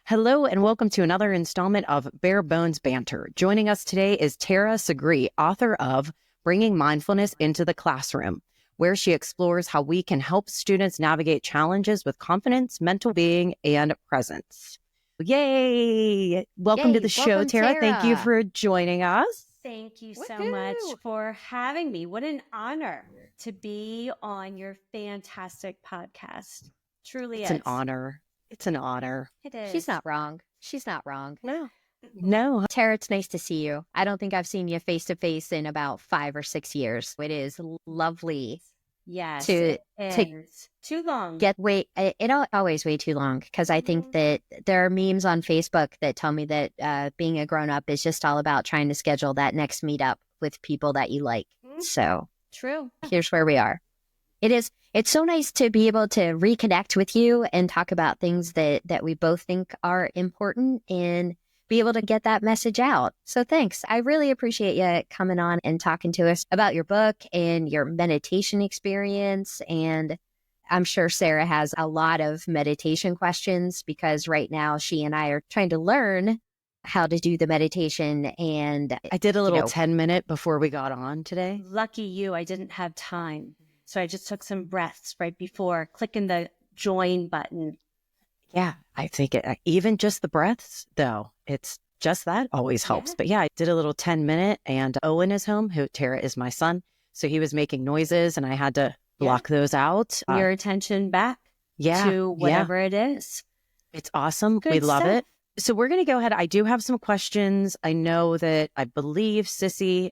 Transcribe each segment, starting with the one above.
Hello and welcome to another installment of Bare Bones Banter. Joining us today is Tara Segree, author of Bringing Mindfulness into the Classroom, where she explores how we can help students navigate challenges with confidence, mental being, and presence. Yay! Welcome to the show, Welcome, Tara. Thank you Tara. for joining us. Thank you so Woohoo! much for having me. What an honor to be on your fantastic podcast. Truly It's is. an honor. It's an honor. It is. She's not wrong. No. Tara, it's nice to see you. I don't think I've seen you face to face in about 5 or 6 years. It is lovely. Yes, to it is. Too long. Always way too long, because I think that there are memes on Facebook that tell me that being a grown up is just all about trying to schedule that next meetup with people that you like. So True. here's where we are. It's so nice to be able to reconnect with you and talk about things that we both think are important and be able to get that message out. So thanks. I really appreciate you coming on and talking to us about your book and your meditation experience. And I'm sure Sarah has a lot of meditation questions, because right now she and I are trying to learn how to do the meditation. And I did a little 10-minute before we got on today. Lucky you, I didn't have time. So I just took some breaths right before clicking the join button. Yeah, I think even just the breaths, though, it's just that always helps. Yeah. But yeah, I did a little 10-minute, and Owen is home, who Tara is my son. So he was making noises and I had to block those out. Your attention back to whatever it is. It's awesome. Good we love stuff. it. So we're going to go ahead. I do have some questions. I know that I believe Sissy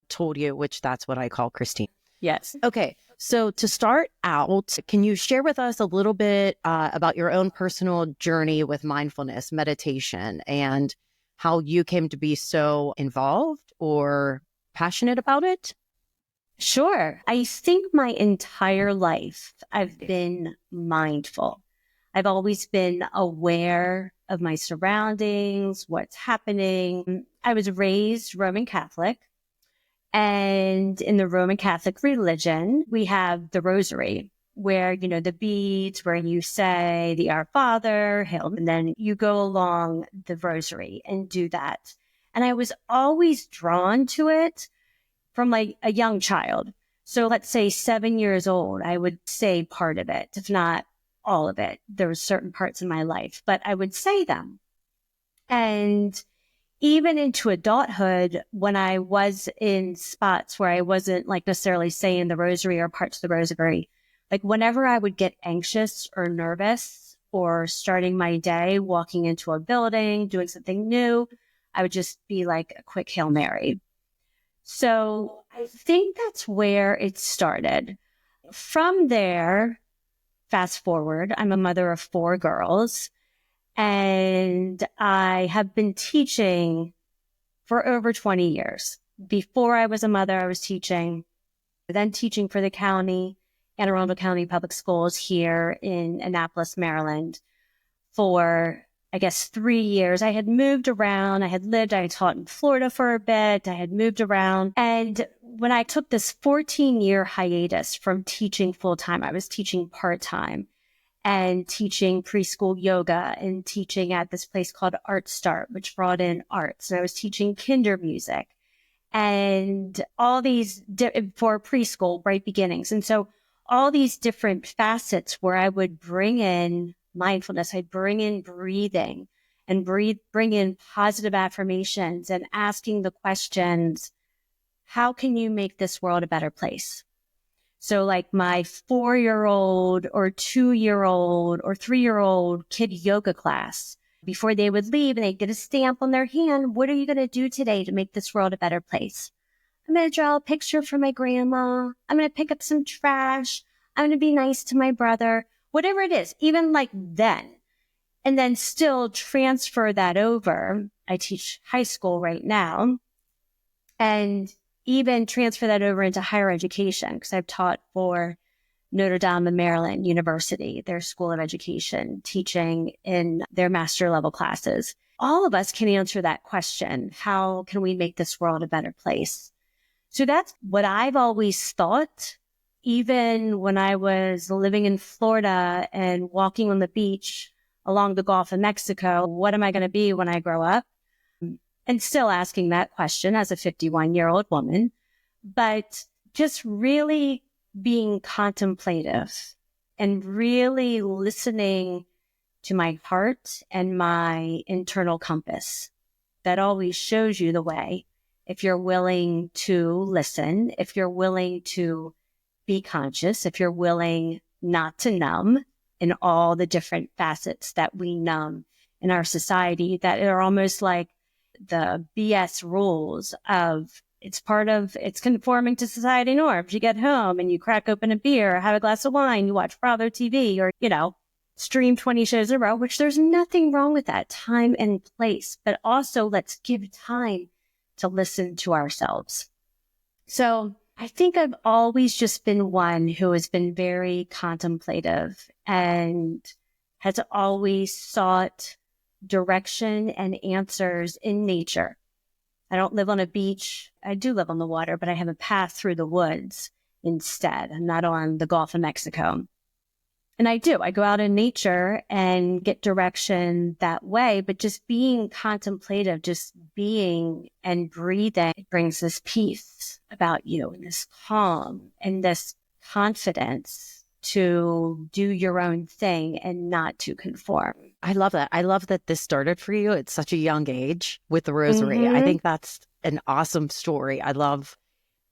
told you, which that's what I call Christine. Yes. Okay. So to start out, can you share with us a little bit about your own personal journey with mindfulness, meditation, and how you came to be so involved or passionate about it? Sure. I think my entire life I've been mindful. I've always been aware of my surroundings, what's happening. I was raised Roman Catholic. And in the Roman Catholic religion, we have the Rosary, where, the beads, where you say the Our Father, Hail, and then you go along the Rosary and do that. And I was always drawn to it from like a young child. So let's say 7 years old, I would say part of it, if not all of it. There were certain parts in my life, but I would say them. And even into adulthood, when I was in spots where I wasn't like necessarily saying the Rosary or parts of the Rosary, like whenever I would get anxious or nervous or starting my day, walking into a building, doing something new, I would just be like a quick Hail Mary. So I think that's where it started. From there, fast forward, I'm a mother of 4 girls. And I have been teaching for over 20 years. Before I was a mother, I was teaching, then teaching for the county, Anne Arundel County Public Schools here in Annapolis, Maryland, for, 3 years. I had moved around. I had taught in Florida for a bit. I had moved around. And when I took this 14-year hiatus from teaching full-time, I was teaching part-time and teaching preschool yoga and teaching at this place called Art Start, which brought in arts. And I was teaching kinder music and all these for preschool, bright beginnings. And so all these different facets where I would bring in mindfulness, I'd bring in breathing and bring in positive affirmations and asking the questions, how can you make this world a better place? So like my 4-year-old or 2-year-old or 3-year-old kid yoga class, before they would leave and they'd get a stamp on their hand, what are you going to do today to make this world a better place? I'm going to draw a picture for my grandma. I'm going to pick up some trash. I'm going to be nice to my brother, whatever it is, even like then. And then still transfer that over. I teach high school right now. And even transfer that over into higher education, because I've taught for Notre Dame of Maryland University, their School of Education, teaching in their master level classes. All of us can answer that question. How can we make this world a better place? So that's what I've always thought, even when I was living in Florida and walking on the beach along the Gulf of Mexico. What am I going to be when I grow up? And still asking that question as a 51-year-old woman, but just really being contemplative and really listening to my heart and my internal compass that always shows you the way. If you're willing to listen, if you're willing to be conscious, if you're willing not to numb in all the different facets that we numb in our society that are almost like the BS rules of it's conforming to society norms. You get home and you crack open a beer, have a glass of wine, you watch Bravo TV or, stream 20 shows in a row, which there's nothing wrong with that, time and place, but also let's give time to listen to ourselves. So I think I've always just been one who has been very contemplative and has always sought direction and answers in nature. I don't live on a beach. I do live on the water, but I have a path through the woods instead. I'm not on the Gulf of Mexico. And I go out in nature and get direction that way, but just being contemplative, just being and breathing brings this peace about you and this calm and this confidence to do your own thing and not to conform. I love that. I love that this started for you at such a young age with the Rosary. Mm-hmm. I think that's an awesome story. I love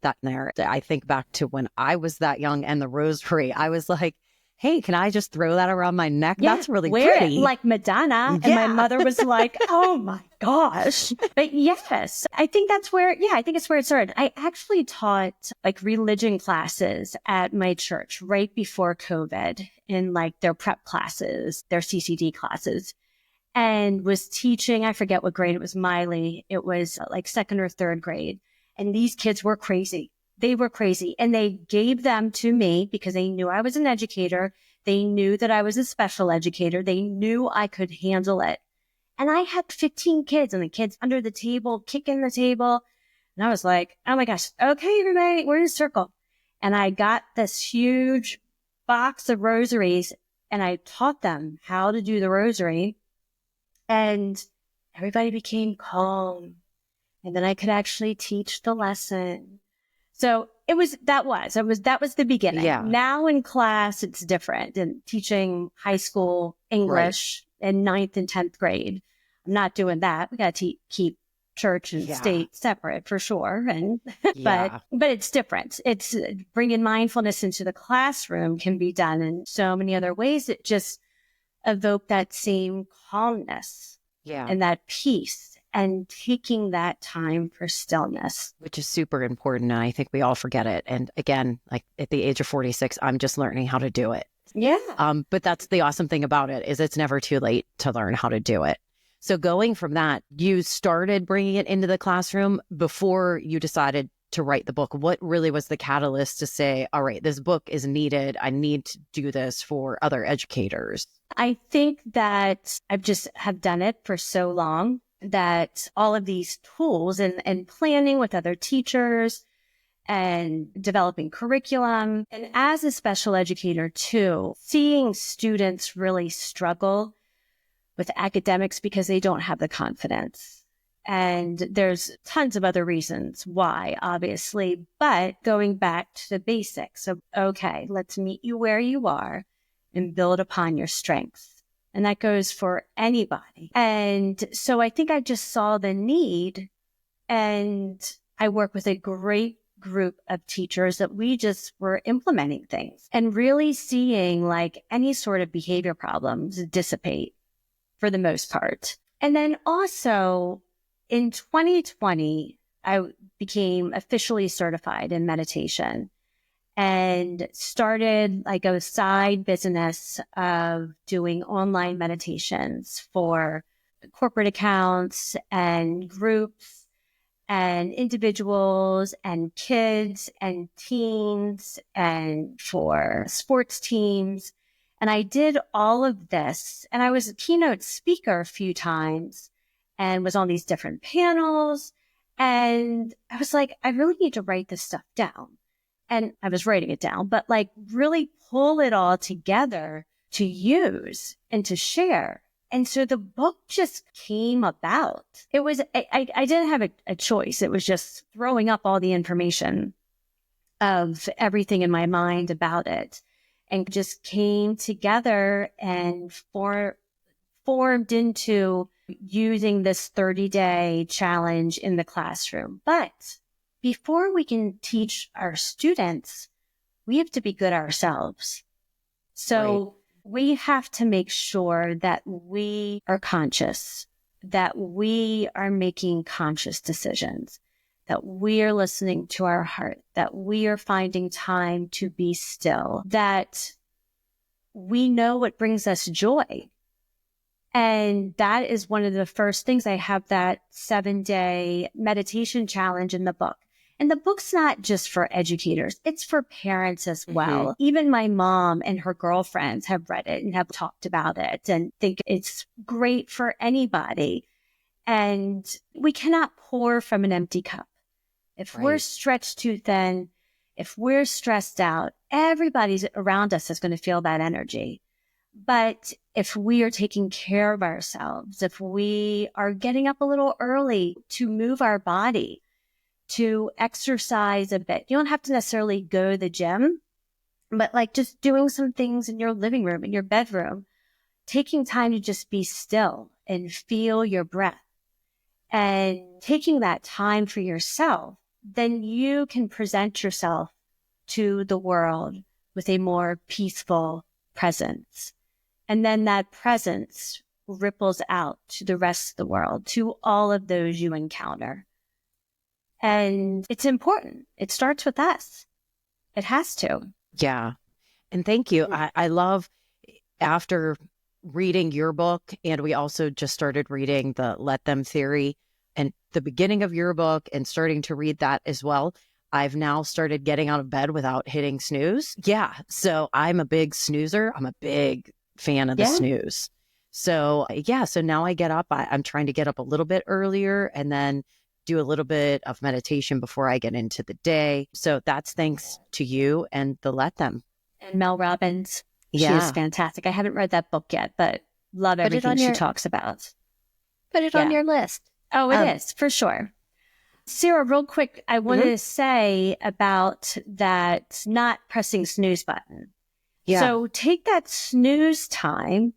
that narrative. I think back to when I was that young and the Rosary, I was like, hey, can I just throw that around my neck? Yeah, that's really wear pretty. It like Madonna. Yeah. And my mother was like, oh my gosh. But yes, I think it's where it started. I actually taught like religion classes at my church right before COVID in like their prep classes, their CCD classes, and was teaching, I forget what grade it was, Miley. It was like second or third grade. And these kids were crazy. They were crazy. And they gave them to me because they knew I was an educator. They knew that I was a special educator. They knew I could handle it. And I had 15 kids and the kids under the table, kicking the table. And I was like, oh my gosh, okay, everybody, we're in a circle. And I got this huge box of rosaries and I taught them how to do the rosary. And everybody became calm. And then I could actually teach the lesson. So that was the beginning. Yeah. Now in class, it's different. And teaching high school English in 9th and 10th grade, I'm not doing that. We got to keep church and state separate for sure. And, but it's different. It's bringing mindfulness into the classroom can be done in so many other ways that just evoke that same calmness and that peace. And taking that time for stillness. Which is super important. And I think we all forget it. And again, like at the age of 46, I'm just learning how to do it. Yeah. But that's the awesome thing about it is it's never too late to learn how to do it. So going from that, you started bringing it into the classroom before you decided to write the book. What really was the catalyst to say, all right, this book is needed. I need to do this for other educators? I think that I just have done it for so long that all of these tools and planning with other teachers and developing curriculum. And as a special educator too, seeing students really struggle with academics because they don't have the confidence. And there's tons of other reasons why, obviously, but going back to the basics of, okay, let's meet you where you are and build upon your strengths. And that goes for anybody. And so I think I just saw the need, and I work with a great group of teachers that we just were implementing things and really seeing like any sort of behavior problems dissipate for the most part. And then also in 2020, I became officially certified in meditation and started like a side business of doing online meditations for corporate accounts and groups and individuals and kids and teens and for sports teams. And I did all of this, and I was a keynote speaker a few times and was on these different panels. And I was like, I really need to write this stuff down. And I was writing it down, but like really pull it all together to use and to share. And so the book just came about. It was, I didn't have a choice. It was just throwing up all the information of everything in my mind about it, and just came together and formed into using this 30-day challenge in the classroom. But before we can teach our students, we have to be good ourselves. So we have to make sure that we are conscious, that we are making conscious decisions, that we are listening to our heart, that we are finding time to be still, that we know what brings us joy. And that is one of the first things. I have that 7-day meditation challenge in the book. And the book's not just for educators, it's for parents as well. Mm-hmm. Even my mom and her girlfriends have read it and have talked about it and think it's great for anybody. And we cannot pour from an empty cup. If we're stretched too thin, if we're stressed out, everybody around us is going to feel that energy. But if we are taking care of ourselves, if we are getting up a little early to move our body, to exercise a bit, you don't have to necessarily go to the gym, but like just doing some things in your living room, in your bedroom, taking time to just be still and feel your breath and taking that time for yourself, then you can present yourself to the world with a more peaceful presence. And then that presence ripples out to the rest of the world, to all of those you encounter. And it's important. It starts with us. It has to. Yeah. And thank you. I love, after reading your book, and we also just started reading the Let Them theory, and the beginning of your book and starting to read that as well. I've now started getting out of bed without hitting snooze. Yeah. So I'm a big snoozer. I'm a big fan of the snooze. So so now I get up. I'm trying to get up a little bit earlier and then do a little bit of meditation before I get into the day. So that's thanks to you and the Let Them. And Mel Robbins. She is fantastic. I haven't read that book yet, but love everything she talks about. Put it on your list. Oh, it is, for sure. Sarah, real quick, I wanted to say about that not pressing snooze button. Yeah. So take that snooze time,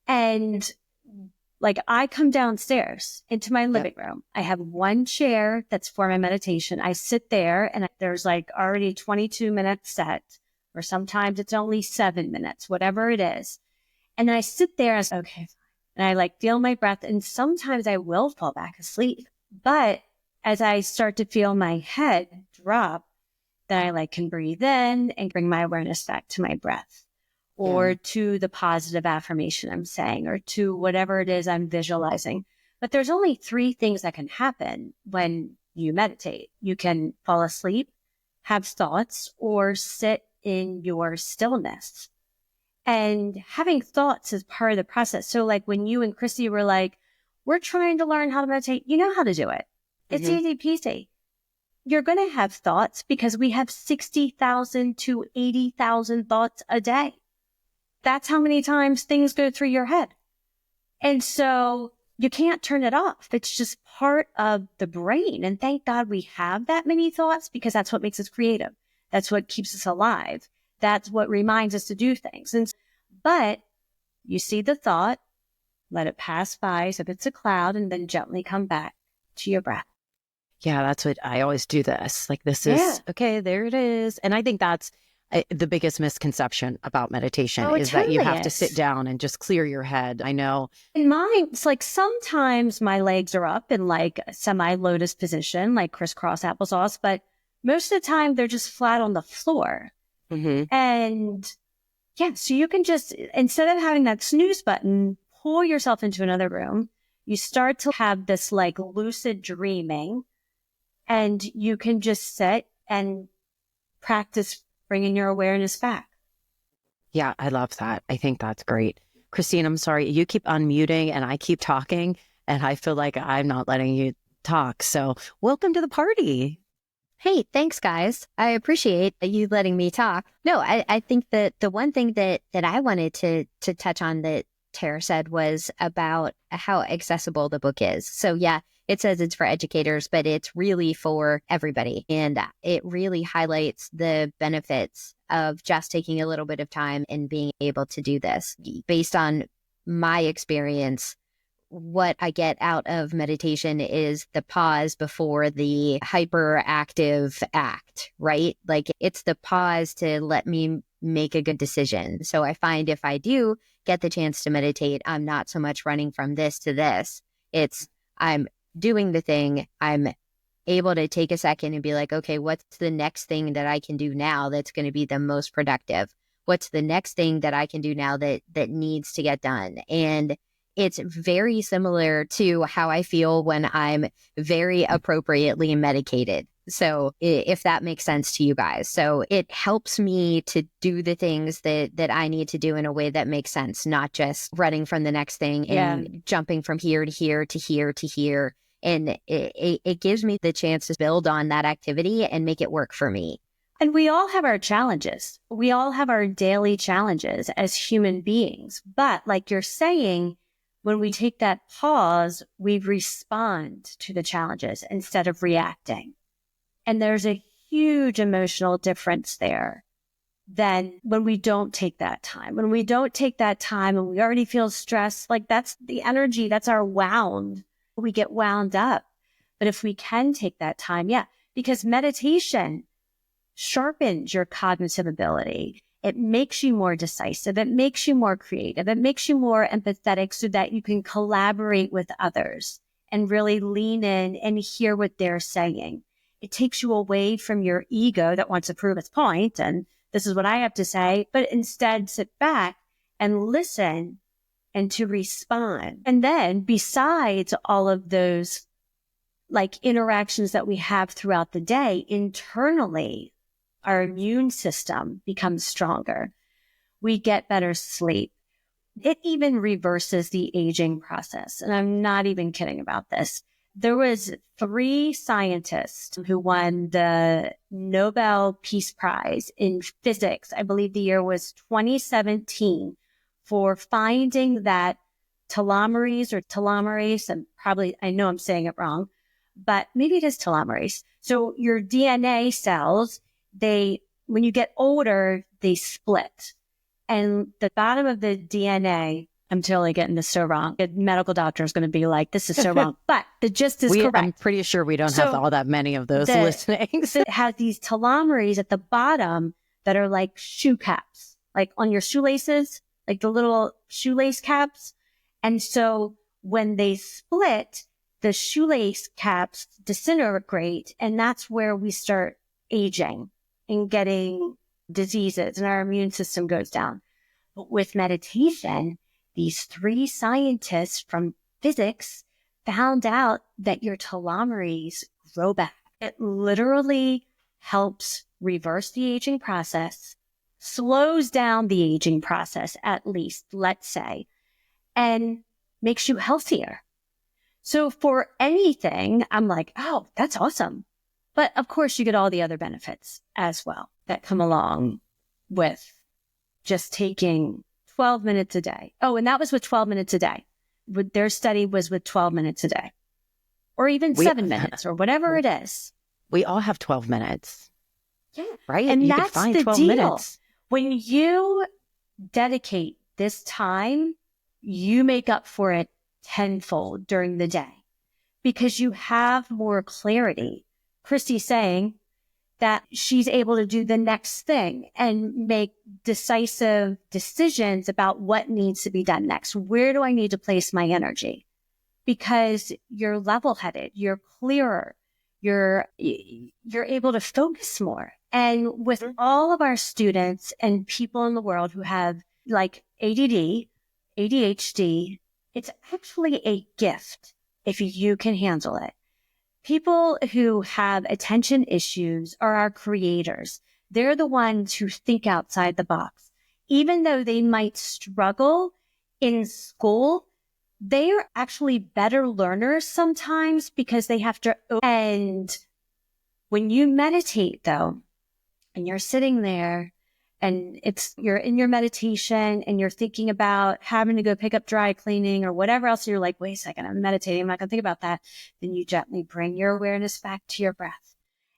and like I come downstairs into my living room. I have one chair that's for my meditation. I sit there and there's like already 22 minutes set, or sometimes it's only 7 minutes, whatever it is. And then I sit there and okay, and I like feel my breath, and sometimes I will fall back asleep. But as I start to feel my head drop, then I like can breathe in and bring my awareness back to my breath, or to the positive affirmation I'm saying, or to whatever it is I'm visualizing. But there's only 3 things that can happen when you meditate. You can fall asleep, have thoughts, or sit in your stillness. And having thoughts is part of the process. So like when you and Chrissy were like, we're trying to learn how to meditate, you know how to do it. It's easy peasy. You're going to have thoughts because we have 60,000 to 80,000 thoughts a day. That's how many times things go through your head. And so you can't turn it off. It's just part of the brain. And thank God we have that many thoughts, because that's what makes us creative. That's what keeps us alive. That's what reminds us to do things. But you see the thought, let it pass by as if it's a cloud, and then gently come back to your breath. Yeah, that's what I always do this. Like this is, okay, there it is. And I think that's the biggest misconception about meditation is that you have to sit down and just clear your head. I know. In mine, it's like sometimes my legs are up in like a semi-lotus position, like crisscross applesauce, but most of the time they're just flat on the floor. And so you can just, instead of having that snooze button, pull yourself into another room. You start to have this like lucid dreaming, and you can just sit and practice bringing your awareness back. Yeah, I love that. I think that's great. Christine, I'm sorry. You keep unmuting and I keep talking, and I feel like I'm not letting you talk. So welcome to the party. Hey, thanks, guys. I appreciate you letting me talk. No, I think that the one thing that I wanted to touch on that Tara said was about how accessible the book is. So yeah, it says it's for educators, but it's really for everybody. And it really highlights the benefits of just taking a little bit of time and being able to do this. Based on my experience, what I get out of meditation is the pause before the hyperactive act, right? Like it's the pause to let me make a good decision. So I find if I do get the chance to meditate, I'm not so much running from this to this. It's I'm doing the thing. I'm able to take a second and be like, okay, what's the next thing that I can do now that's going to be the most productive? What's the next thing that I can do now that needs to get done? And it's very similar to how I feel when I'm very appropriately medicated. So if that makes sense to you guys. So it helps me to do the things that I need to do in a way that makes sense, not just running from the next thing and jumping from here to here to here to here. And it gives me the chance to build on that activity and make it work for me. And we all have our challenges. We all have our daily challenges as human beings. But like you're saying, when we take that pause, we respond to the challenges instead of reacting. And there's a huge emotional difference there than when we don't take that time. When we don't take that time and we already feel stressed, like that's the energy, that's our wound. We get wound up. But if we can take that time, because meditation sharpens your cognitive ability. It makes you more decisive. It makes you more creative. It makes you more empathetic so that you can collaborate with others and really lean in and hear what they're saying. It takes you away from your ego that wants to prove its point and this is what I have to say, but instead sit back and listen and to respond. And then besides all of those like interactions that we have throughout the day internally, our immune system becomes stronger. We get better sleep. It even reverses the aging process. And I'm not even kidding about this. There was 3 scientists who won the Nobel Peace Prize in physics. I believe the year was 2017 for finding that telomerase, and probably, I know I'm saying it wrong, but maybe it is telomerase. So your DNA cells, when you get older, they split. And the bottom of the DNA, I'm totally getting this so wrong. A medical doctor is going to be like, this is so wrong. But the gist is correct. I'm pretty sure we don't have all that many of those listening. It has these telomerase at the bottom that are like shoe caps, like on your shoelaces, like the little shoelace caps. And so when they split, the shoelace caps disintegrate, and that's where we start aging and getting diseases and our immune system goes down. But with meditation, these 3 scientists from physics found out that your telomerase grow back. It literally helps reverse the aging process, slows down the aging process, at least, let's say, and makes you healthier. So for anything, I'm like, oh, that's awesome. But of course, you get all the other benefits as well that come along with just taking 12 minutes a day. Oh, and that was with 12 minutes a day. Their study was with 12 minutes a day, or even 7 minutes, or whatever it is. We all have 12 minutes. Yeah. Right? And you that's could find the 12 deal. minutes. When you dedicate this time, you make up for it tenfold during the day because you have more clarity. Christy's saying that she's able to do the next thing and make decisive decisions about what needs to be done next. Where do I need to place my energy? Because you're level-headed, you're clearer, you're able to focus more. And with all of our students and people in the world who have like ADD, ADHD, it's actually a gift if you can handle it. People who have attention issues are our creators. They're the ones who think outside the box. Even though they might struggle in school, they are actually better learners sometimes because they have to, and When you meditate though, and you're sitting there and you're in your meditation and you're thinking about having to go pick up dry cleaning or whatever else, you're like, wait a second, I'm meditating. I'm not going to think about that. Then you gently bring your awareness back to your breath.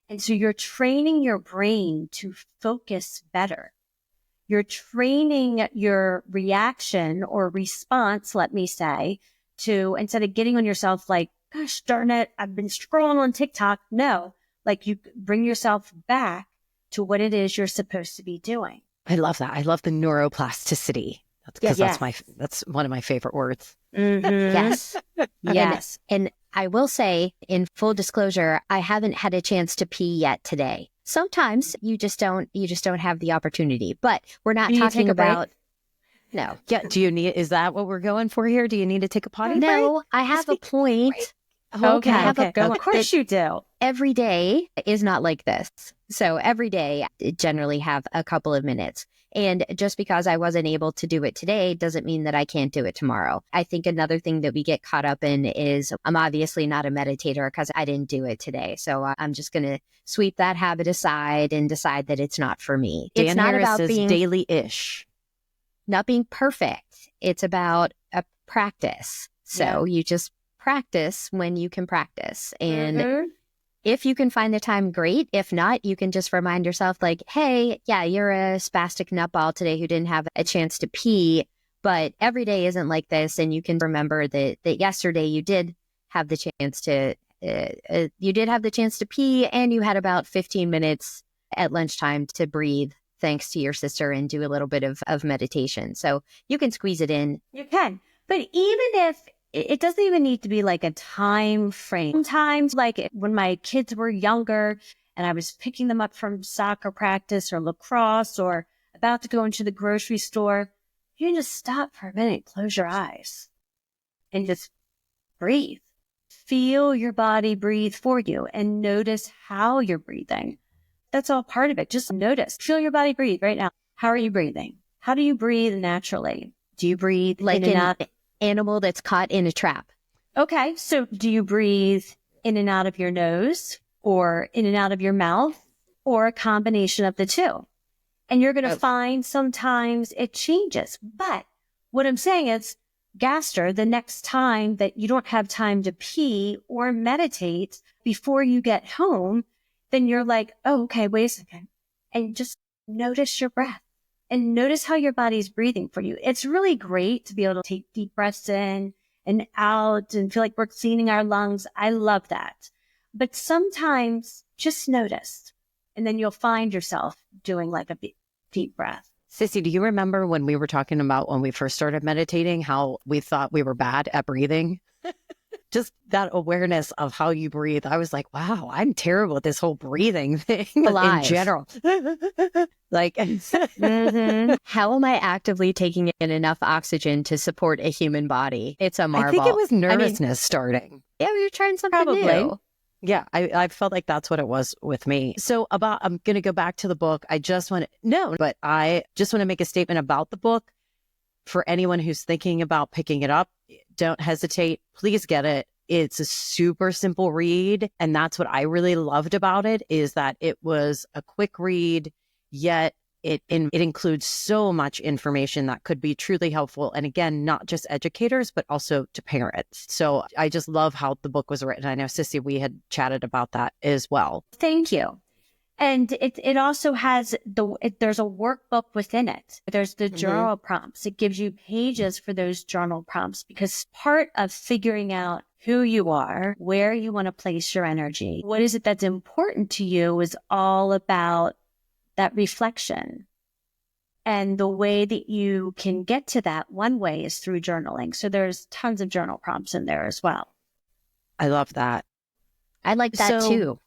And so you're training your brain to focus better. You're training your reaction or response, let me say, to instead of getting on yourself like, gosh darn it, I've been scrolling on TikTok. No, like you bring yourself back to what it is you're supposed to be doing. I love that. I love the neuroplasticity. That's because that's one of my favorite words. Mm-hmm. Yes. Yes. And I will say, in full disclosure, I haven't had a chance to pee yet today. Sometimes you just don't have the opportunity. But we're not talking about. No. Yeah. Is that what we're going for here? Do you need to take a potty break? No, I have a point. Okay. Of course you do. Every day is not like this. So every day I generally have a couple of minutes. And just because I wasn't able to do it today doesn't mean that I can't do it tomorrow. I think another thing that we get caught up in is I'm obviously not a meditator because I didn't do it today. So I'm just going to sweep that habit aside and decide that it's not for me. Dan it's not Harris about is being daily-ish. Not being perfect. It's about a practice. So you just practice when you can practice. And if you can find the time, great. If not, you can just remind yourself like, hey, yeah, you're a spastic nutball today who didn't have a chance to pee, but every day isn't like this. And you can remember that yesterday you did have the chance to pee, and you had about 15 minutes at lunchtime to breathe thanks to your sister and do a little bit of meditation. So you can squeeze it in. You can. But even if it doesn't even need to be like a time frame. Sometimes, like when my kids were younger and I was picking them up from soccer practice or lacrosse or about to go into the grocery store, you can just stop for a minute, close your eyes, and just breathe. Feel your body breathe for you and notice how you're breathing. That's all part of it. Just notice. Feel your body breathe right now. How are you breathing? How do you breathe naturally? Do you breathe like in and out? Animal that's caught in a trap. Okay, so do you breathe in and out of your nose or in and out of your mouth or a combination of the two? And you're going to find sometimes it changes. But what I'm saying is, Gaster, the next time that you don't have time to pee or meditate before you get home, then you're like, oh, okay, wait a second. And just notice your breath. And notice how your body's breathing for you. It's really great to be able to take deep breaths in and out and feel like we're cleaning our lungs. I love that. But sometimes just notice, and then you'll find yourself doing like a deep breath. Sissy, do you remember when we were talking about when we first started meditating, how we thought we were bad at breathing? Just that awareness of how you breathe. I was like, wow, I'm terrible at this whole breathing thing in general. Like, how am I actively taking in enough oxygen to support a human body? It's a marvel. I think it was nervousness starting. Yeah, we were trying something new. Yeah, I felt like that's what it was with me. So I'm going to go back to the book. I just want to make a statement about the book. For anyone who's thinking about picking it up, don't hesitate. Please get it. It's a super simple read. And that's what I really loved about it, is that it was a quick read, yet it includes so much information that could be truly helpful. And again, not just educators, but also to parents. So I just love how the book was written. I know, Sissy, we had chatted about that as well. Thank you. And it also has there's a workbook within it. There's the journal prompts. It gives you pages for those journal prompts, because part of figuring out who you are, where you want to place your energy, what is it that's important to you, is all about that reflection. And the way that you can get to that, one way is through journaling. So there's tons of journal prompts in there as well. I love that. I like that too.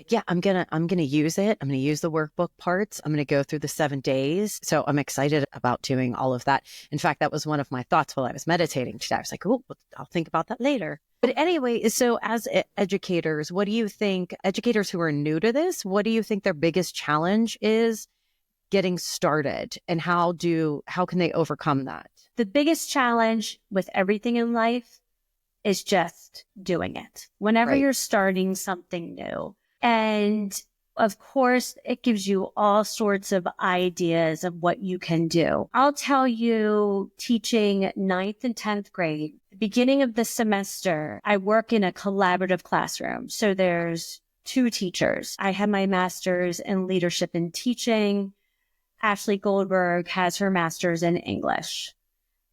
Yeah, I'm gonna use it. I'm gonna use the workbook parts. I'm gonna go through the 7 days. So I'm excited about doing all of that. In fact, that was one of my thoughts while I was meditating today. I was like, oh, I'll think about that later. But anyway, so as educators, what do you think, educators who are new to this, what do you think their biggest challenge is getting started, and how can they overcome that? The biggest challenge with everything in life is just doing it. Whenever you're starting something new, And of course, it gives you all sorts of ideas of what you can do. I'll tell you, teaching 9th and 10th grade, the beginning of the semester, I work in a collaborative classroom. So there's 2 teachers. I have my master's in leadership and teaching. Ashley Goldberg has her master's in English.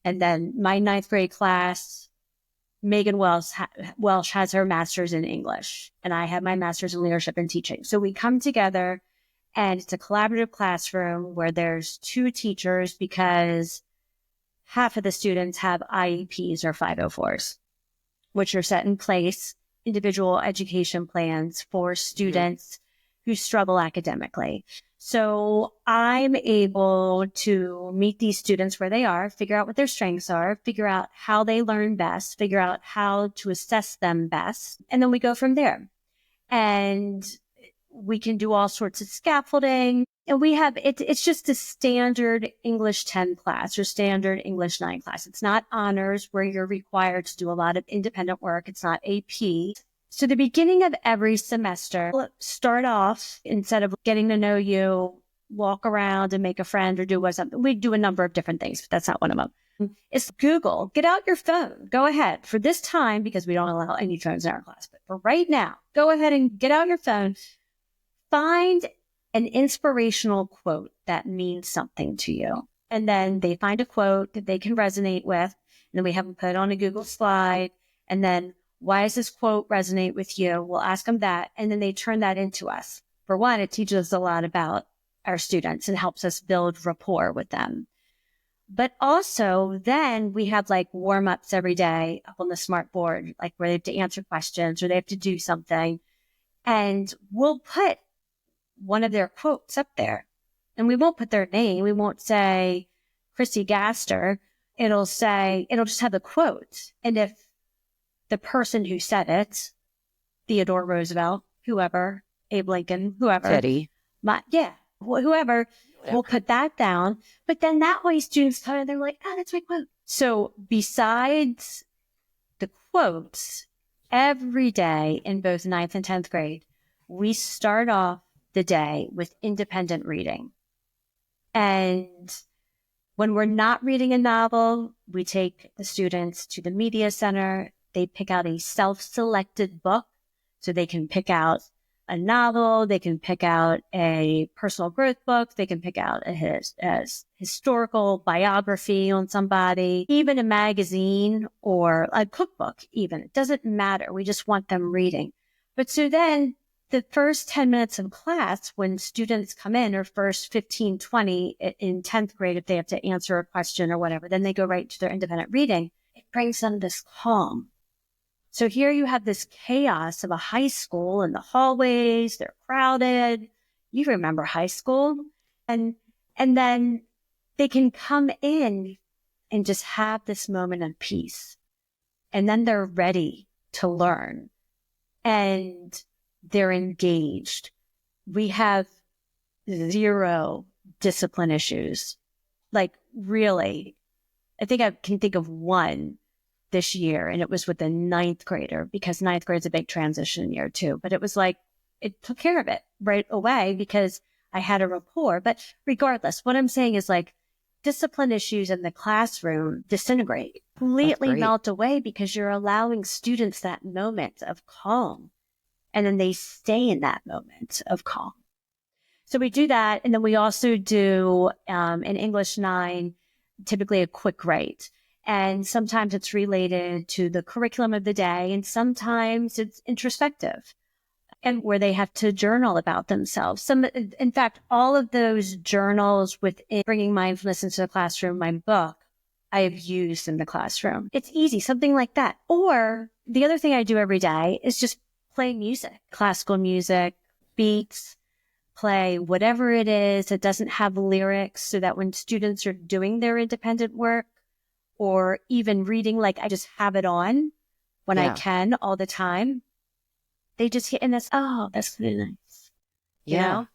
And then my 9th grade class, Megan Welsh has her master's in English, and I have my master's in leadership and teaching. So we come together, and it's a collaborative classroom where there's 2 teachers because half of the students have IEPs or 504s, which are set in place, individual education plans for students who struggle academically. So I'm able to meet these students where they are, figure out what their strengths are, figure out how they learn best, figure out how to assess them best, and then we go from there. And we can do all sorts of scaffolding. And we have, it's just a standard English 10 class or standard English 9 class. It's not honors where you're required to do a lot of independent work. It's not AP. So the beginning of every semester, we'll start off, instead of getting to know you, walk around and make a friend or do something. We do a number of different things, but that's not one of them. It's Google. Get out your phone. Go ahead. For this time, because we don't allow any phones in our class, but for right now, go ahead and get out your phone. Find an inspirational quote that means something to you. And then they find a quote that they can resonate with. And then we have them put it on a Google slide. And then, why does this quote resonate with you? We'll ask them that. And then they turn that into us. For one, it teaches us a lot about our students and helps us build rapport with them. But also then we have like warm-ups every day up on the smart board, like where they have to answer questions or they have to do something. And we'll put one of their quotes up there. And we won't put their name. We won't say Chrissy Gaster. It'll just have the quote. And if the person who said it, Theodore Roosevelt, whoever, Abe Lincoln, whoever. Teddy. Whoever, we'll put that down. But then that way students come and they're like, oh, that's my quote. So besides the quotes, every day in both 9th and 10th grade, we start off the day with independent reading. And when we're not reading a novel, we take the students to the media center. They pick out a self-selected book, so they can pick out a novel, they can pick out a personal growth book, they can pick out a historical biography on somebody, even a magazine or a cookbook even. It doesn't matter. We just want them reading. But so then the first 10 minutes of class, when students come in, or first 15, 20 in 10th grade, if they have to answer a question or whatever, then they go right to their independent reading. It brings them this calm. So here you have this chaos of a high school and the hallways, they're crowded. You remember high school. And then they can come in and just have this moment of peace. And then they're ready to learn. And they're engaged. We have 0 discipline issues. Like really, I think I can think of one this year, and it was with a 9th grader, because 9th grade is a big transition year too. But it was like, it took care of it right away because I had a rapport. But regardless, what I'm saying is like discipline issues in the classroom disintegrate, completely melt away because you're allowing students that moment of calm. And then they stay in that moment of calm. So we do that. And then we also do, in English 9, typically a quick write. And sometimes it's related to the curriculum of the day. And sometimes it's introspective, and where they have to journal about themselves. In fact, all of those journals within Bringing Mindfulness into the Classroom, my book, I have used in the classroom. It's easy, something like that. Or the other thing I do every day is just play music, classical music, beats, play whatever it is that doesn't have lyrics, so that when students are doing their independent work or even reading, like I just have it on when I can all the time, they just hit in this, oh, that's really nice. You know?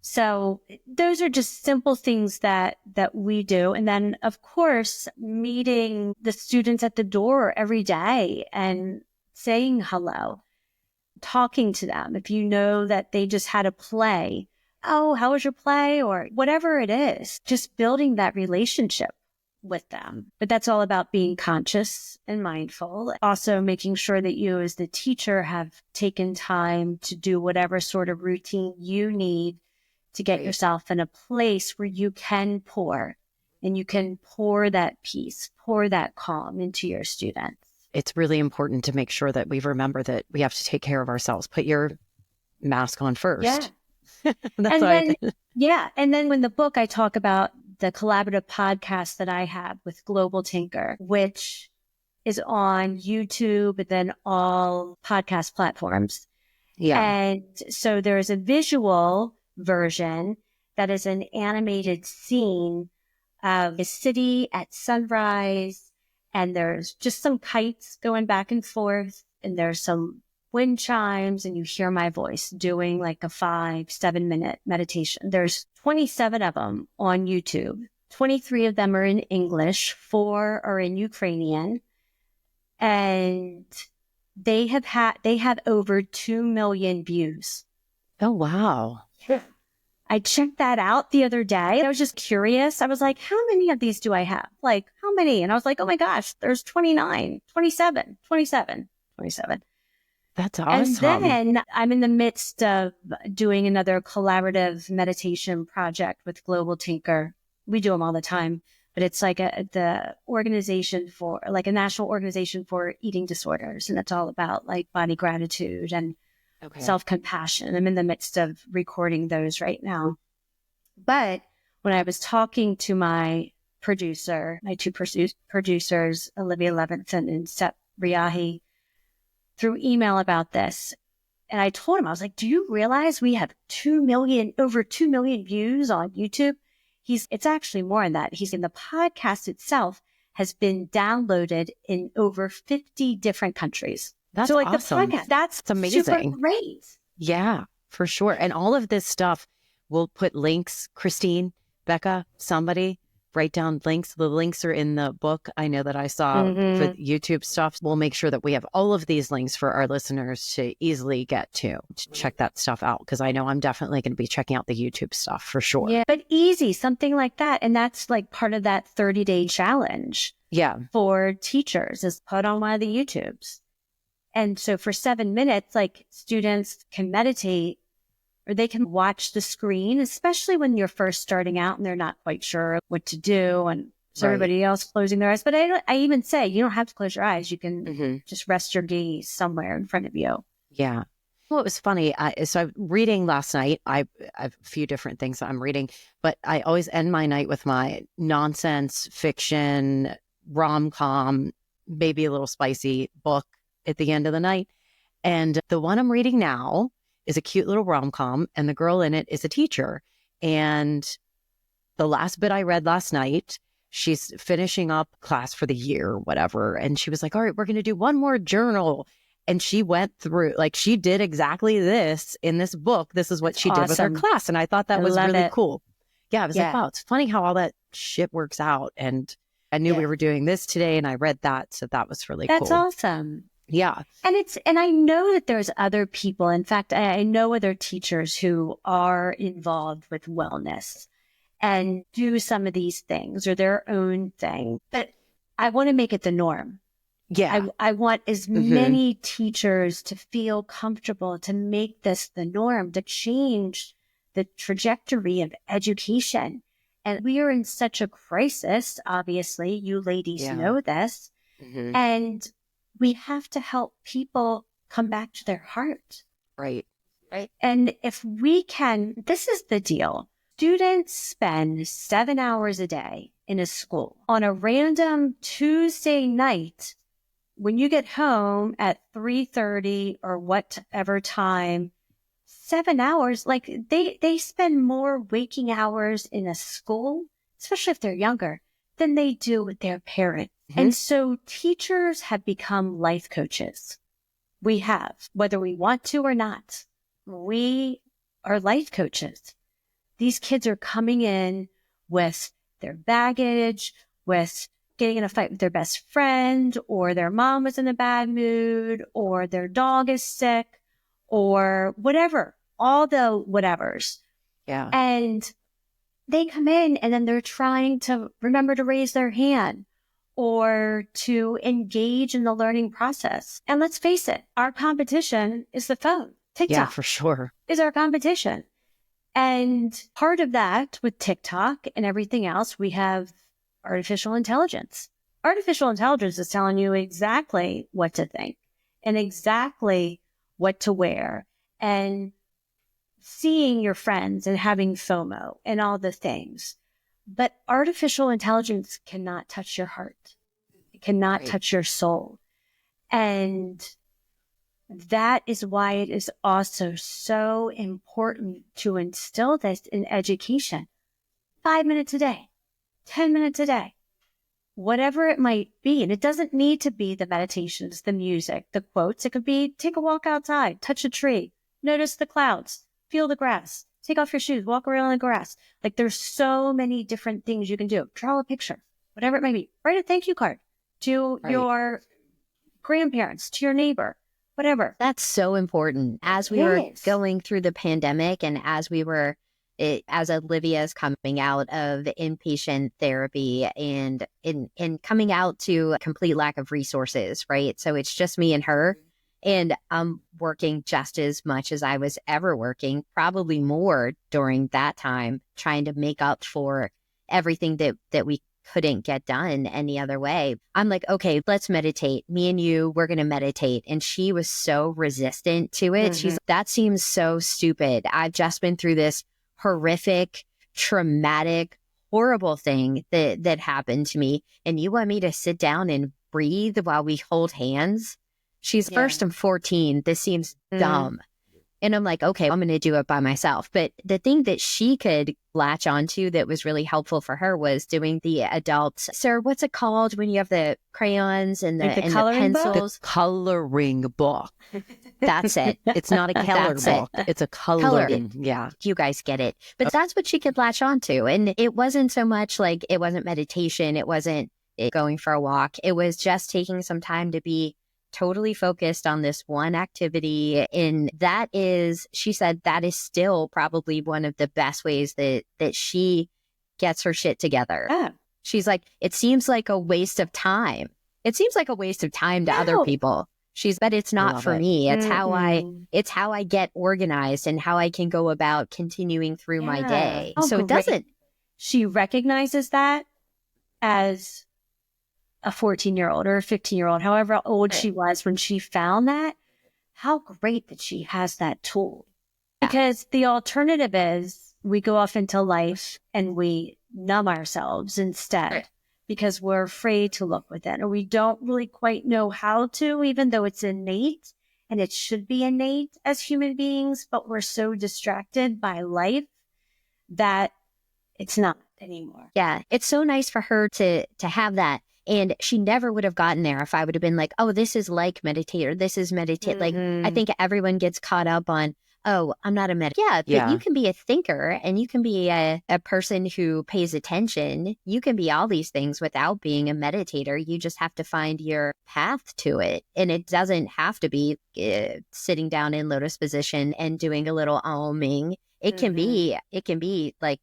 So those are just simple things that we do. And then, of course, meeting the students at the door every day and saying hello. talking to them. If you know that they just had a play, oh, how was your play? Or whatever it is, just building that relationship with them. But that's all about being conscious and mindful. Also making sure that you as the teacher have taken time to do whatever sort of routine you need to get yourself in a place where you can pour, and you can pour that peace, pour that calm into your students. It's really important to make sure that we remember that we have to take care of ourselves. Put your mask on first. Yeah. That's what I did. Yeah. And then in the book, I talk about the collaborative podcast that I have with Global Tinker, which is on YouTube and then all podcast platforms. Yeah. And so there's a visual version that is an animated scene of a city at sunrise, and there's just some kites going back and forth, and there's some wind chimes, and you hear my voice doing like a 5-7 minute meditation. There's 27 of them on YouTube. 23 of them are in English, 4 are in Ukrainian, and they have over 2 million views. Oh, wow. I checked that out the other day. I was just curious. I was like, how many of these do I have? Like, how many? And I was like, oh my gosh, there's 27. That's awesome. And then I'm in the midst of doing another collaborative meditation project with Global Tinker. We do them all the time, but it's like the organization for like a national organization for eating disorders. And it's all about like body gratitude and self-compassion. I'm in the midst of recording those right now. But when I was talking to my producer, my two producers, Olivia Levinson and Sep Riahi, through email about this, and I told him, I was like, do you realize we have over 2 million views on YouTube? It's actually more than that. He's in the podcast itself has been downloaded in over 50 different countries. That's so like awesome. The podcast, that's amazing. Super great. Yeah, for sure. And all of this stuff, we'll put links. Christine, Becca, somebody write down links. The links are in the book. I know that I saw for YouTube stuff. We'll make sure that we have all of these links for our listeners to easily get to check that stuff out. Because I know I'm definitely going to be checking out the YouTube stuff for sure. Yeah, but easy, something like that. And that's like part of that 30-day challenge. Yeah. For teachers is put on one of the YouTubes. And so for 7 minutes, like students can meditate or they can watch the screen, especially when you're first starting out and they're not quite sure what to do. And so everybody else closing their eyes. But I even say you don't have to close your eyes. You can just rest your gaze somewhere in front of you. Yeah. Well, it was funny. So I'm reading last night. I have a few different things that I'm reading, but I always end my night with my nonsense fiction, rom-com, maybe a little spicy book at the end of the night. And the one I'm reading now is a cute little rom-com, and the girl in it is a teacher. And the last bit I read last night, she's finishing up class for the year or whatever. And she was like, all right, we're going to do one more journal. And she went through, like, she did exactly this in this book. This is what she did with her class. And I thought that was really cool. Yeah, I was like, wow, it's funny how all that shit works out. And I knew we were doing this today, and I read that. So that was really cool. That's awesome. Yeah. And I know that there's other people. In fact, I know other teachers who are involved with wellness and do some of these things or their own thing. But I want to make it the norm. Yeah. I want as many teachers to feel comfortable to make this the norm, to change the trajectory of education. And we are in such a crisis, obviously. You ladies know this. And we have to help people come back to their heart. Right. And if we can, this is the deal. Students spend 7 hours a day in a school. On a random Tuesday night, when you get home at 3:30 or whatever time, 7 hours, like they spend more waking hours in a school, especially if they're younger, than they do with their parents. And so teachers have become life coaches. We have, whether we want to or not, we are life coaches. These kids are coming in with their baggage, with getting in a fight with their best friend, or their mom was in a bad mood, or their dog is sick, or whatever, all the whatevers. Yeah. And they come in and then they're trying to remember to raise their hand or to engage in the learning process. And let's face it, our competition is the phone. TikTok Yeah, for sure. is our competition. And part of that with TikTok and everything else, we have artificial intelligence. Artificial intelligence is telling you exactly what to think and exactly what to wear and seeing your friends and having FOMO and all the things. But artificial intelligence cannot touch your heart. It cannot touch your soul. And that is why it is also so important to instill this in education. 5 minutes a day, 10 minutes a day, whatever it might be. And it doesn't need to be the meditations, the music, the quotes. It could be take a walk outside, touch a tree, notice the clouds, feel the grass, take off your shoes, walk around the grass. Like there's so many different things you can do. Draw a picture, whatever it might be. Write a thank you card to your grandparents, to your neighbor, whatever. That's so important. As we were going through the pandemic and as we were, as Olivia's coming out of inpatient therapy and in coming out to a complete lack of resources, right? So it's just me and her. And I'm working just as much as I was ever working, probably more during that time, trying to make up for everything that we couldn't get done any other way. I'm like, okay, let's meditate. Me and you, we're going to meditate. And she was so resistant to it. She's like, that seems so stupid. I've just been through this horrific, traumatic, horrible thing that happened to me. And you want me to sit down and breathe while we hold hands? She's first and 14. This seems dumb. And I'm like, okay, I'm going to do it by myself. But the thing that she could latch onto that was really helpful for her was doing the adults. Sir, what's it called when you have the crayons and the pencils? The coloring book. That's it. It's not a color book. It's a coloring. Yeah. You guys get it. But that's what she could latch onto. And it wasn't so much like it wasn't meditation. It wasn't going for a walk. It was just taking some time to be totally focused on this one activity. And that is, she said, that is still probably one of the best ways that she gets her shit together. Yeah. She's like, it seems like a waste of time. It seems like a waste of time to other people. But it's not for me. It's how I get organized and how I can go about continuing through my day. So it doesn't. She recognizes that as a 14-year-old or a 15-year-old, however old she was when she found that. How great that she has that tool. Because the alternative is we go off into life and we numb ourselves instead because we're afraid to look within, or we don't really quite know how to, even though it's innate and it should be innate as human beings, but we're so distracted by life that it's not anymore. Yeah. It's so nice for her to have that. And she never would have gotten there if I would have been like, oh, this is like meditate or this is meditate. Like, I think everyone gets caught up on, oh, I'm not a meditator. Yeah, but you can be a thinker and you can be a person who pays attention. You can be all these things without being a meditator. You just have to find your path to it. And it doesn't have to be sitting down in lotus position and doing a little oming. It can be like,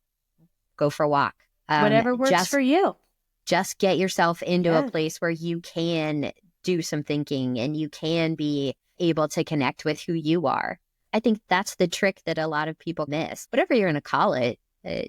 go for a walk. Whatever works for you. Just get yourself into a place where you can do some thinking and you can be able to connect with who you are. I think that's the trick that a lot of people miss. Whatever you're going to call it,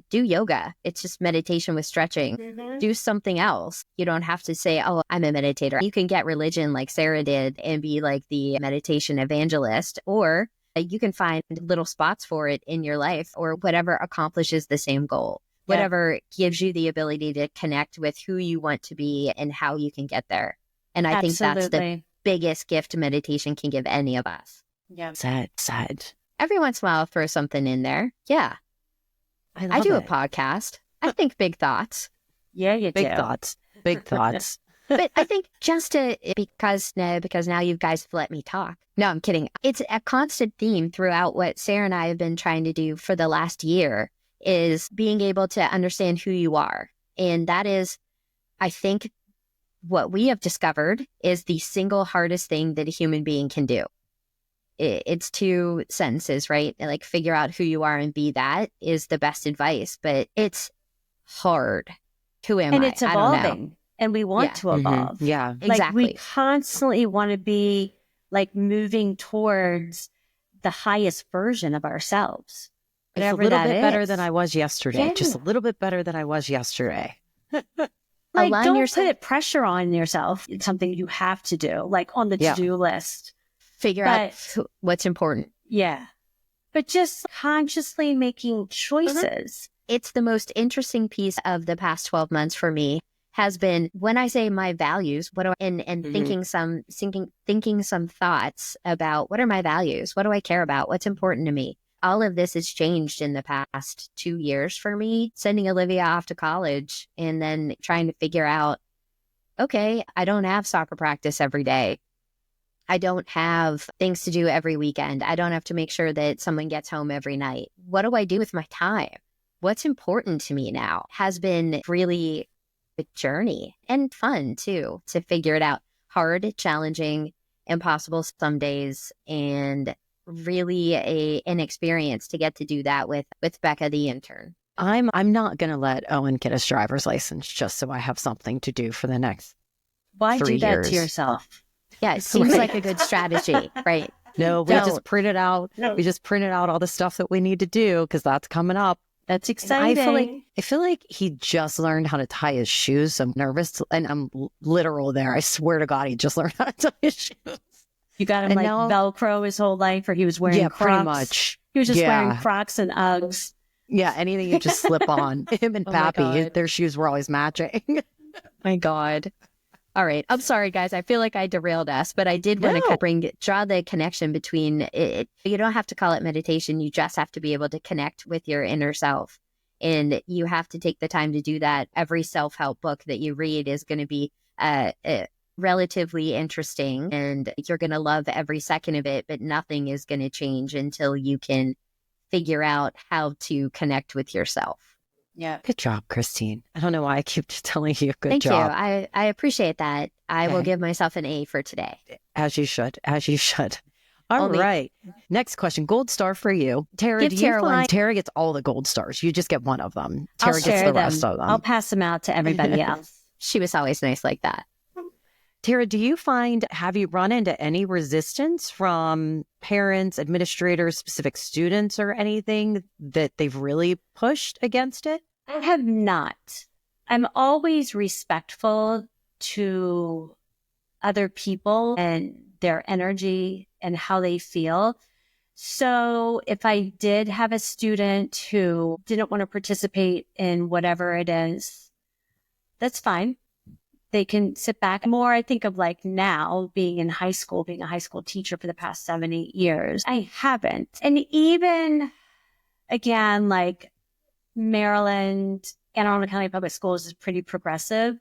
do yoga. It's just meditation with stretching. Do something else. You don't have to say, oh, I'm a meditator. You can get religion like Sarah did and be like the meditation evangelist, or you can find little spots for it in your life or whatever accomplishes the same goal. Whatever gives you the ability to connect with who you want to be and how you can get there. And I think that's the biggest gift meditation can give any of us. Yeah. Sad. Every once in a while, I'll throw something in there. Yeah. I do a podcast. I think big thoughts. Yeah, you do. Big thoughts. But I think just because now you guys have let me talk. No, I'm kidding. It's a constant theme throughout what Sarah and I have been trying to do for the last year is being able to understand who you are. And that is, I think, what we have discovered is the single hardest thing that a human being can do. it's two sentences, right? Like figure out who you are and be that is the best advice, but it's hard. Who am And I? it's I don't know. evolving, and we want Yeah. to evolve. Yeah. Like we Exactly. constantly want to be like moving towards the highest version of ourselves. It's a Whatever little that bit better than is. I was yesterday. Yeah. Just a little bit better than I was yesterday. Like, Align don't yourself. put pressure on yourself. It's something you have to do, like on the Yeah. to-do list. Figure But out what's important. yeah, but just consciously making choices. It's the most interesting piece of the past 12 months for me has been when I say my values, what do I, and thinking some thoughts about what are my values? What do I care about? What's important to me? All of this has changed in the past 2 years for me, sending Olivia off to college and then trying to figure out, okay, I don't have soccer practice every day. I don't have things to do every weekend. I don't have to make sure that someone gets home every night. What do I do with my time? What's important to me now has been really a journey and fun too, to figure it out. Hard, challenging, impossible some days, and really an experience to get to do that with Becca, the intern. I'm not going to let Owen get his driver's license just so I have something to do for the next Why 3 do that years. to yourself? Yeah, it seems Right. like a good strategy, right? No, we Don't. just printed out. No. We just printed out all the stuff that we need to do because that's coming up. That's And exciting. I feel like he just learned how to tie his shoes. So I'm nervous, and I'm literal there. I swear to God, he just learned how to tie his shoes. You got him And like now- Velcro his whole life, or he was wearing Yeah, Crocs. pretty much. He was just Yeah. wearing Crocs and Uggs. Yeah, anything you just slip on. Him and Oh my Pappy, God. their shoes were always matching. My God. All right. I'm sorry, guys. I feel like I derailed us, but I did want No. to draw the connection between it. You don't have to call it meditation. You just have to be able to connect with your inner self. And you have to take the time to do that. Every self-help book that you read is going to be relatively interesting, and you're going to love every second of it, but nothing is going to change until you can figure out how to connect with yourself. Yeah. Good job, Christine. I don't know why I keep telling you good Thank job. you. I appreciate that. I will Okay. give myself an A for today. As you should. As you should. All Only- right. Next question. Gold star for you. Tara, Give do you Tara one. find Tara gets all the gold stars? You just get one of them. I'll Tara gets share the them. rest of them. I'll pass them out to everybody else. She was always nice like that. Tara, do you have you run into any resistance from parents, administrators, specific students, or anything that they've really pushed against it? I have not. I'm always respectful to other people and their energy and how they feel. So if I did have a student who didn't want to participate in whatever it is, that's fine. They can sit back. More, I think of like now being in high school, being a high school teacher for the past 7-8 years. I haven't. And even again, like Maryland, Anne Arundel County Public Schools is pretty progressive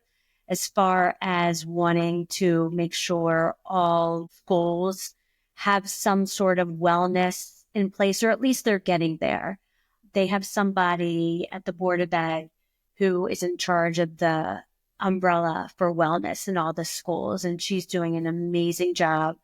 as far as wanting to make sure all schools have some sort of wellness in place, or at least they're getting there. They have somebody at the Board of Ed who is in charge of the umbrella for wellness in all the schools, and she's doing an amazing job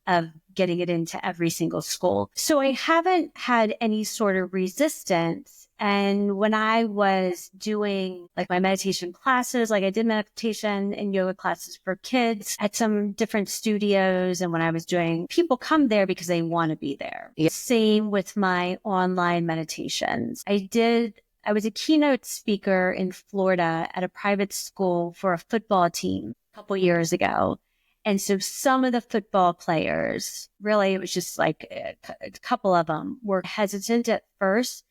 of getting it into every single school. So I haven't had any sort of resistance. And when I was doing like my meditation classes, like I did meditation and yoga classes for kids at some different studios. And when I was doing, people come there because they want to be there. Yeah. Same with my online meditations. I was a keynote speaker in Florida at a private school for a football team a couple years ago. And so some of the football players, really, it was just like a couple of them were hesitant at first.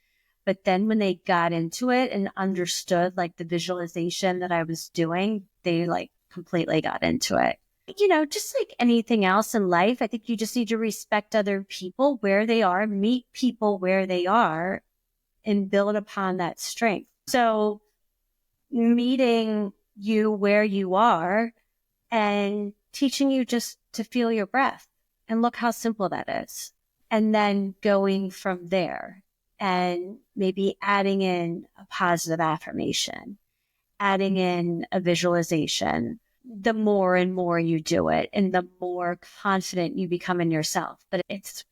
But then when they got into it and understood like the visualization that I was doing, they like completely got into it. You know, just like anything else in life, I think you just need to respect other people where they are, meet people where they are, and build upon that strength. So meeting you where you are and teaching you just to feel your breath, and look how simple that is. And then going from there and maybe adding in a positive affirmation, adding in a visualization. The more and more you do it, and the more confident you become in yourself. But it's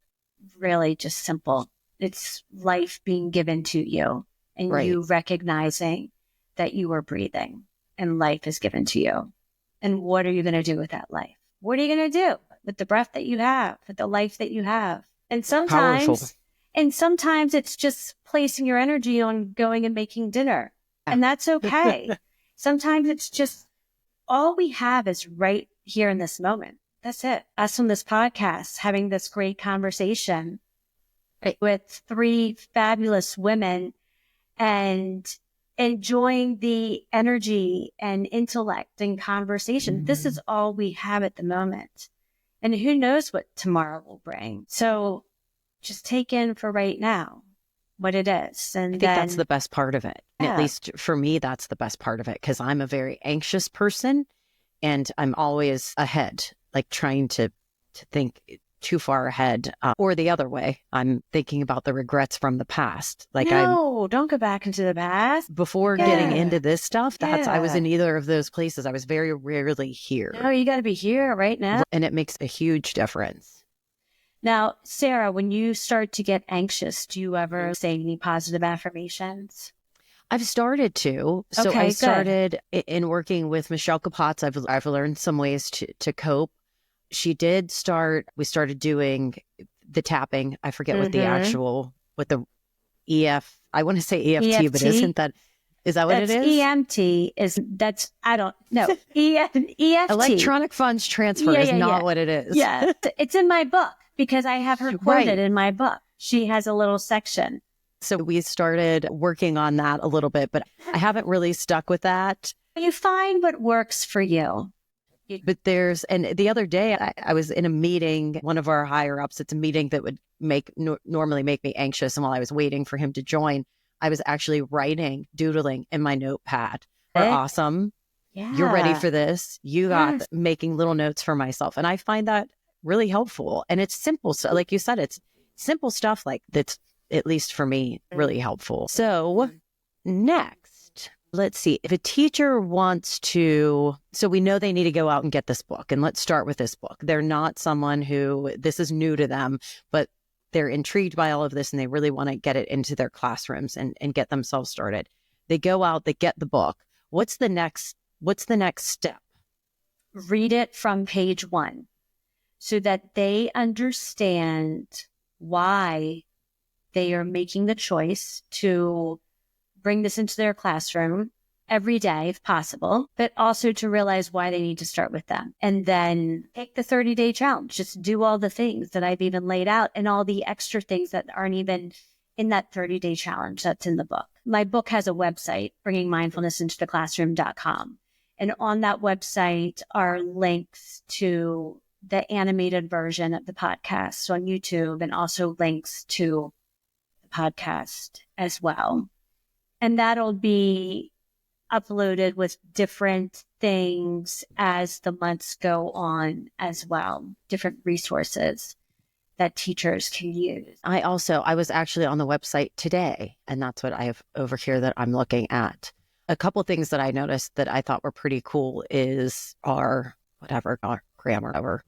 really just simple. It's life being given to you and Right. you recognizing that you are breathing and life is given to you. And what are you going to do with that life? What are you going to do with the breath that you have, with the life that you have? And Powerful. sometimes it's just placing your energy on going and making dinner. And that's okay. Sometimes it's just all we have is right here in this moment. That's it. Us on this podcast, having this great conversation with three fabulous women and enjoying the energy and intellect and conversation. This is all we have at the moment. And who knows what tomorrow will bring. So just take in for right now what it is. And I think that's the best part of it. And Yeah. at least for me, that's the best part of it, because I'm a very anxious person and I'm always ahead, like trying to think too far ahead, or the other way. I'm thinking about the regrets from the past. Like don't go back into the past. before getting into this stuff, I was in either of those places. I was very rarely here. No, you got to be here right now. And it makes a huge difference. Now, Sarah, when you start to get anxious, do you ever say any positive affirmations? I've started to. So Okay, I good. started in working with Michelle Kapotz. I've learned some ways to cope. We started doing the tapping. I forget what the actual, what the I want to say EFT, but is that what it is? EMT I don't know. EFT. Electronic funds transfer is not what it is. Yeah. It's in my book because I have her quoted in my book. She has a little section. So we started working on that a little bit, but I haven't really stuck with that. You find what works for you. But and the other day I was in a meeting, one of our higher ups, it's a meeting that would normally make me anxious. And while I was waiting for him to join, I was actually doodling in my notepad. Awesome. Yeah. You're ready for this. You got making little notes for myself. And I find that really helpful. And it's simple. So like you said, it's simple stuff like that's, at least for me, really helpful. So next, let's see. If a teacher wants to, so we know they need to go out and get this book. And let's start with this book. They're not someone who this is new to them, but they're intrigued by all of this and they really want to get it into their classrooms and get themselves started. They go out, they get the book. What's the next step? Read it from page 1 so that they understand why they are making the choice to bring this into their classroom every day if possible, but also to realize why they need to start with them. And then take the 30-day challenge. Just do all the things that I've even laid out and all the extra things that aren't even in that 30-day challenge that's in the book. My book has a website, bringingmindfulnessintotheclassroom.com. And on that website are links to the animated version of the podcast on YouTube and also links to the podcast as well. And that'll be uploaded with different things as the months go on as well, different resources that teachers can use. I was actually on the website today, and that's what I have over here that I'm looking at. A couple things that I noticed that I thought were pretty cool is our grammar.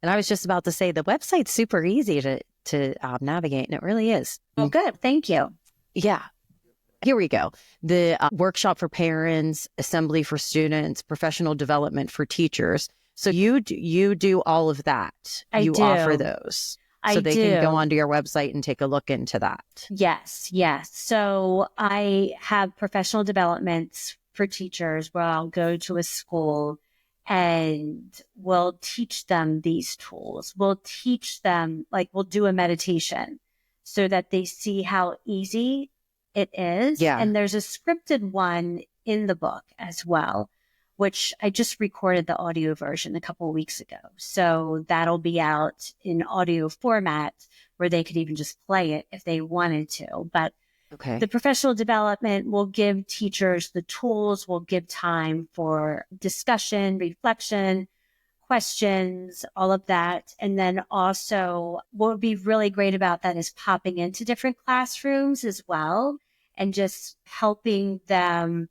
And I was just about to say the website's super easy to navigate, and it really is. Oh, good. Thank you. Yeah. Here we go. The workshop for parents, assembly for students, professional development for teachers. So you do all of that. You offer those. So they can go onto your website and take a look into that. Yes. So I have professional developments for teachers where I'll go to a school and we'll teach them these tools. We'll teach them, we'll do a meditation so that they see how easy it is. Yeah. And there's a scripted one in the book as well, which I just recorded the audio version a couple of weeks ago. So that'll be out in audio format where they could even just play it if they wanted to. But the professional development will give teachers the tools, will give time for discussion, reflection, questions, all of that. And then also what would be really great about that is popping into different classrooms as well and just helping them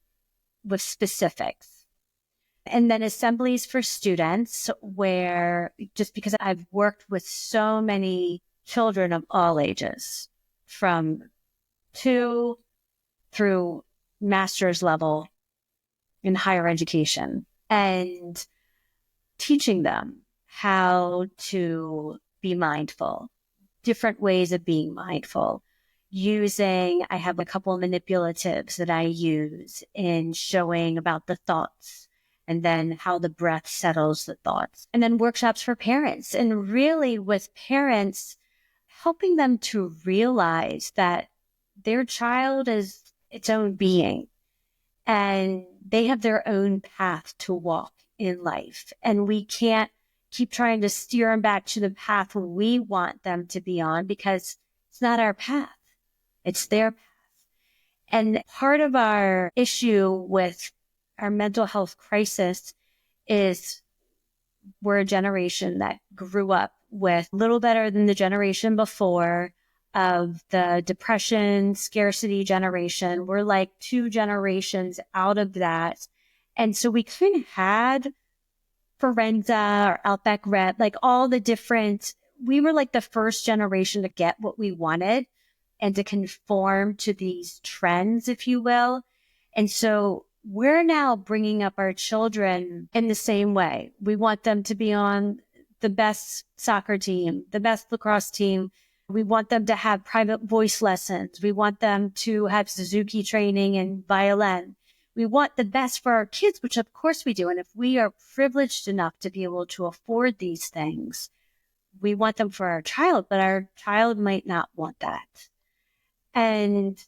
with specifics. And then assemblies for students where just because I've worked with so many children of all ages, from 2 through master's level in higher education, and teaching them how to be mindful, different ways of being mindful. I have a couple of manipulatives that I use in showing about the thoughts and then how the breath settles the thoughts. And then workshops for parents, and really with parents, helping them to realize that their child is its own being and they have their own path to walk in life. And we can't keep trying to steer them back to the path we want them to be on, because it's not our path. It's their path. And part of our issue with our mental health crisis is we're a generation that grew up with little better than the generation before, of the depression, scarcity generation. We're like 2 generations out of that. And so we kind of had Forenza or Outback Red, like all the different, we were like the first generation to get what we wanted and to conform to these trends, if you will. And so we're now bringing up our children in the same way. We want them to be on the best soccer team, the best lacrosse team. We want them to have private voice lessons. We want them to have Suzuki training and violin. We want the best for our kids, which of course we do. And if we are privileged enough to be able to afford these things, we want them for our child, but our child might not want that. And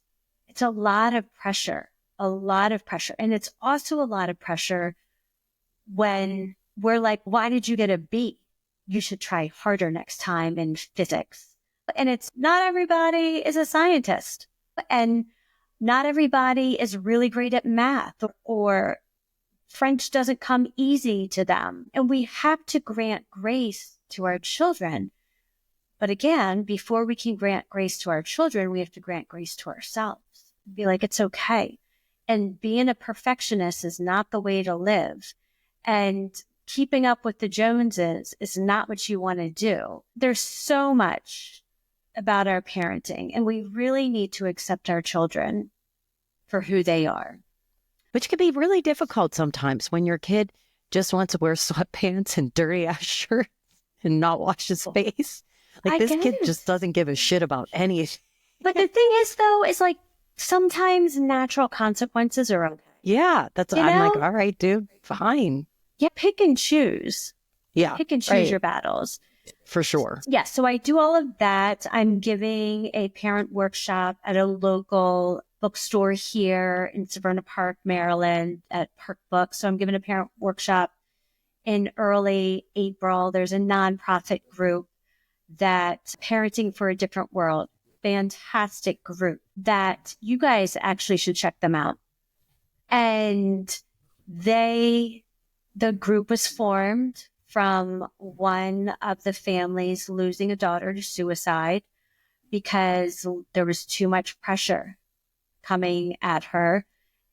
it's a lot of pressure, a lot of pressure. And it's also a lot of pressure when we're like, why did you get a B? You should try harder next time in physics. And it's not everybody is a scientist, and not everybody is really great at math, or French doesn't come easy to them. And we have to grant grace to our children. But again, before we can grant grace to our children, we have to grant grace to ourselves. Be like, it's okay. And being a perfectionist is not the way to live. And keeping up with the Joneses is not what you want to do. There's so much about our parenting, and we really need to accept our children for who they are. Which can be really difficult sometimes when your kid just wants to wear sweatpants and dirty ass shirt and not wash his face. Like, this kid just doesn't give a shit about anything. But the thing is, though, is like sometimes natural consequences are okay. Yeah, I'm like, all right, dude, fine. Yeah, pick and choose. Yeah, pick and choose your battles. For sure. Yeah, so I do all of that. I'm giving a parent workshop at a local bookstore here in Severna Park, Maryland, at Park Books. So I'm giving a parent workshop in early April. There's a nonprofit group that Parenting for a Different World, fantastic group that you guys actually should check them out. And the group was formed from one of the families losing a daughter to suicide because there was too much pressure coming at her.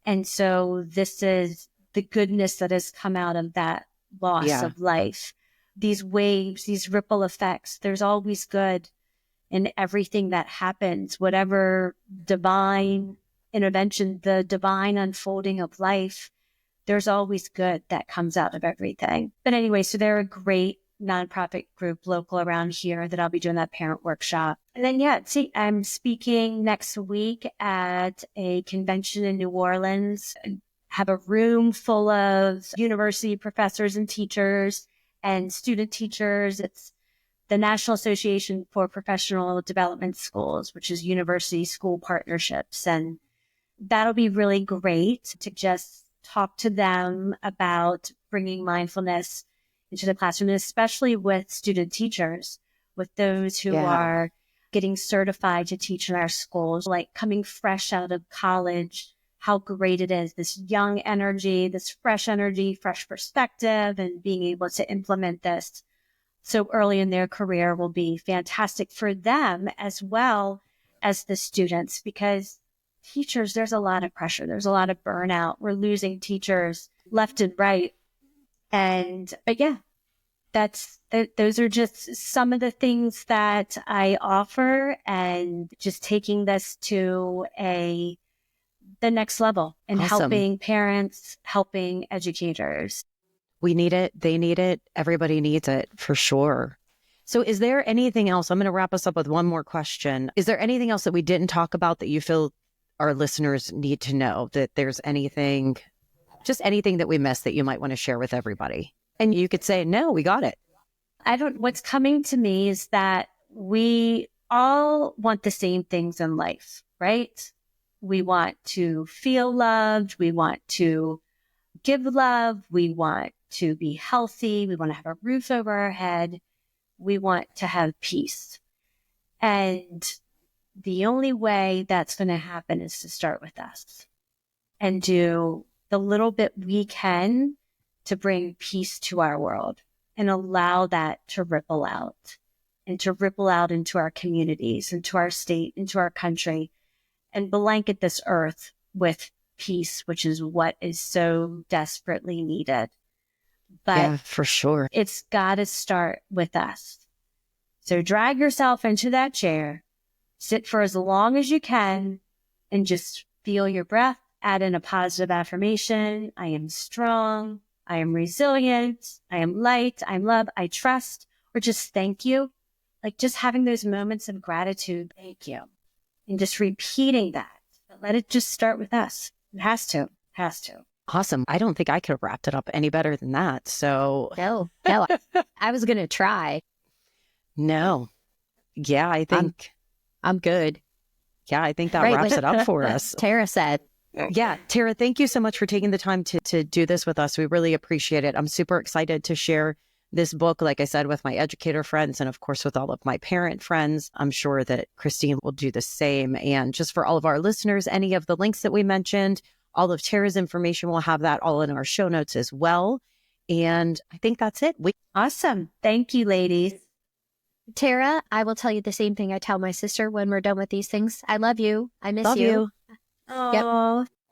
And so this is the goodness that has come out of that loss of life. These waves, these ripple effects, there's always good in everything that happens, whatever divine intervention, the divine unfolding of life. There's always good that comes out of everything. But anyway, so they're a great nonprofit group local around here that I'll be doing that parent workshop. And then, I'm speaking next week at a convention in New Orleans. I have a room full of university professors and teachers and student teachers. It's the National Association for Professional Development Schools, which is university school partnerships. And that'll be really great to just talk to them about bringing mindfulness into the classroom, and especially with student teachers, with those who are getting certified to teach in our schools, like coming fresh out of college, how great it is, this young energy, this fresh energy, fresh perspective, and being able to implement this so early in their career will be fantastic for them as well as the students, because teachers, there's a lot of pressure. There's a lot of burnout. We're losing teachers left and right. But those are just some of the things that I offer, and just taking this to the next level and Awesome. helping parents, helping educators. We need it. They need it. Everybody needs it for sure. So is there anything else? I'm going to wrap us up with one more question. Is there anything else that we didn't talk about that you feel our listeners need to know, that there's anything, just anything that we missed that you might want to share with everybody? And you could say, no, we got it. What's coming to me is that we all want the same things in life, right? We want to feel loved. We want to give love. We want to be healthy. We want to have a roof over our head. We want to have peace. And the only way that's going to happen is to start with us and do the little bit we can to bring peace to our world and allow that to ripple out and to ripple out into our communities, into our state, into our country, and blanket this earth with peace, which is what is so desperately needed. But yeah, for sure. It's got to start with us. So drag yourself into that chair, sit for as long as you can, and just feel your breath. Add in a positive affirmation. I am strong. I am resilient. I am light. I'm love. I trust. Or just thank you. Like just having those moments of gratitude. Thank you. And just repeating that. But let it just start with us. It has to. Awesome. I don't think I could have wrapped it up any better than that. So No, I was going to try. no. Yeah, I think I'm good. Yeah, I think that Right, wraps it up for us. Tara said. Yeah, Tara, thank you so much for taking the time to do this with us. We really appreciate it. I'm super excited to share this book, like I said, with my educator friends and, of course, with all of my parent friends. I'm sure that Christine will do the same. And just for all of our listeners, any of the links that we mentioned, all of Tara's information, we'll have that all in our show notes as well. And I think that's it. Awesome. Thank you, ladies. Tara, I will tell you the same thing I tell my sister when we're done with these things. I love you. I miss Love you. Oh,